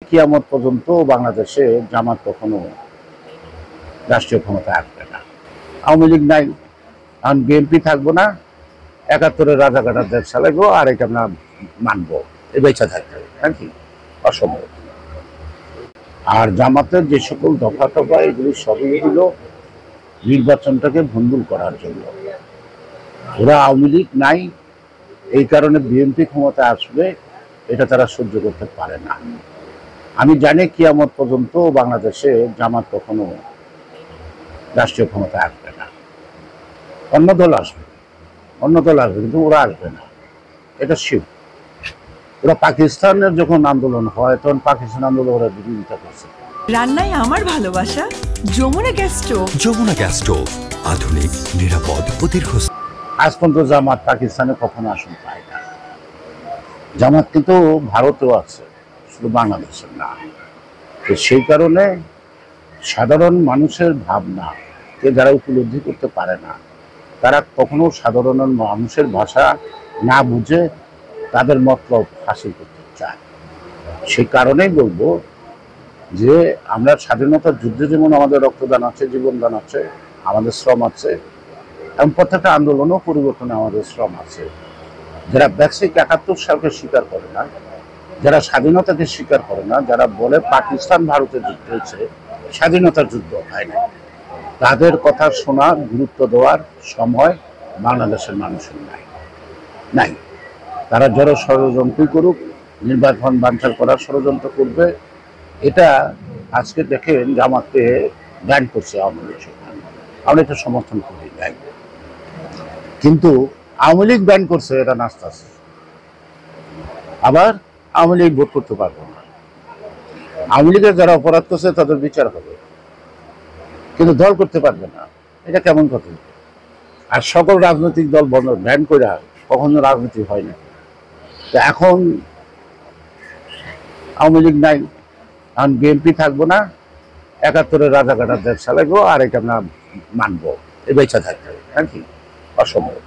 কিয়ামত পর্যন্ত বাংলাদেশে জামাত কখনো রাষ্ট্রীয় ক্ষমতায় আসবে না। আওয়ামী লীগ নাই, এখন বিএনপি থাকবো না, ৭১-এর রাজাকাটার দেশ চালাইবো, আর এটা আমরা মানবো, এ বেঁচে থাকতে হবে নাকি? অসম্ভব। আর জামাতের যে সকল দফা টফা এগুলি সবই হলো নির্বাচনটাকে ভণ্ডুল করার জন্য। ওরা আওয়ামী লীগ নাই, এই কারণে বিএনপি ক্ষমতায় আসবে, এটা তারা সহ্য করতে পারে না। আমি জানি কিয়ামত পর্যন্ত বাংলাদেশে জামাত কখনো রাষ্ট্রীয় ক্ষমতায় আসবে না। অন্য দল আসবে, কিন্তু ওরা আসবে না, এটা শিব। ওরা পাকিস্তানের যখন আন্দোলন হয় তখন পাকিস্তান আন্দোলন ওরা বিরোধিতা করছে। রান্নায় আমার ভালোবাসা Jamuna gas stove. Jamuna gas stove, আধুনিক, নিরাপদ ও দীর্ঘস্থায়ী। আজ পর্যন্ত জামাত পাকিস্তানে কখনো আসন পায় না। জামাত কিন্তু ভারতেও আছে, শুধু বাংলাদেশের না। তো সেই কারণে সাধারণ মানুষের ভাবনা যারা উপলব্ধি করতে পারে না, তারা কখনো সাধারণ মানুষের ভাষা না বুঝে তাদের মতলব হাসিল করতে চায়। সেই কারণেই বলবো যে আমরা স্বাধীনতার যুদ্ধে যেমন আমাদের রক্তদান আছে, জীবনদান আছে, আমাদের শ্রম আছে, এবং প্রত্যেকটা আন্দোলনও পরিবর্তনে আমাদের শ্রম আছে। যারা বেসিক ৭১ সালকে স্বীকার করে না, যারা স্বাধীনতাকে স্বীকার করে না, যারা বলে পাকিস্তান ভারতের যুদ্ধ হয়েছে, স্বাধীনতার যুদ্ধ হয় না, তাদের কথা শোনা, গুরুত্ব দেওয়ার সময় বাংলাদেশের মানুষের নাই। তারা যারা ষড়যন্ত্রই করুক, নির্বাচন বানচাল করার ষড়যন্ত্র করবে, এটা আজকে দেখেন জামাতকে ব্যান করছে আওয়ামী লীগ। আমরা এটা সমর্থন করি নাই, কিন্তু আওয়ামী লীগ ব্যান করছে, এটা নাস্তাছে। আবার আওয়ামী লীগ ভোট করতে পারবে না। আওয়ামী লীগের যারা অপরাধ করছে তাদের বিচার হবে, কিন্তু দল করতে পারবে না। এটা কেমন কথা? আর সকল রাজনৈতিক দল বন্ধ ব্যান করে কখনো রাজনীতি হয় না। তো এখন আওয়ামী লীগ নাই, এখন বিএনপি থাকবো না, ৭১-এর রাজাকাটার দেশ চালাইবো, আর এটা আমরা মানবো, এ বেঁচে থাকতে হবে নাকি? অসম্ভব।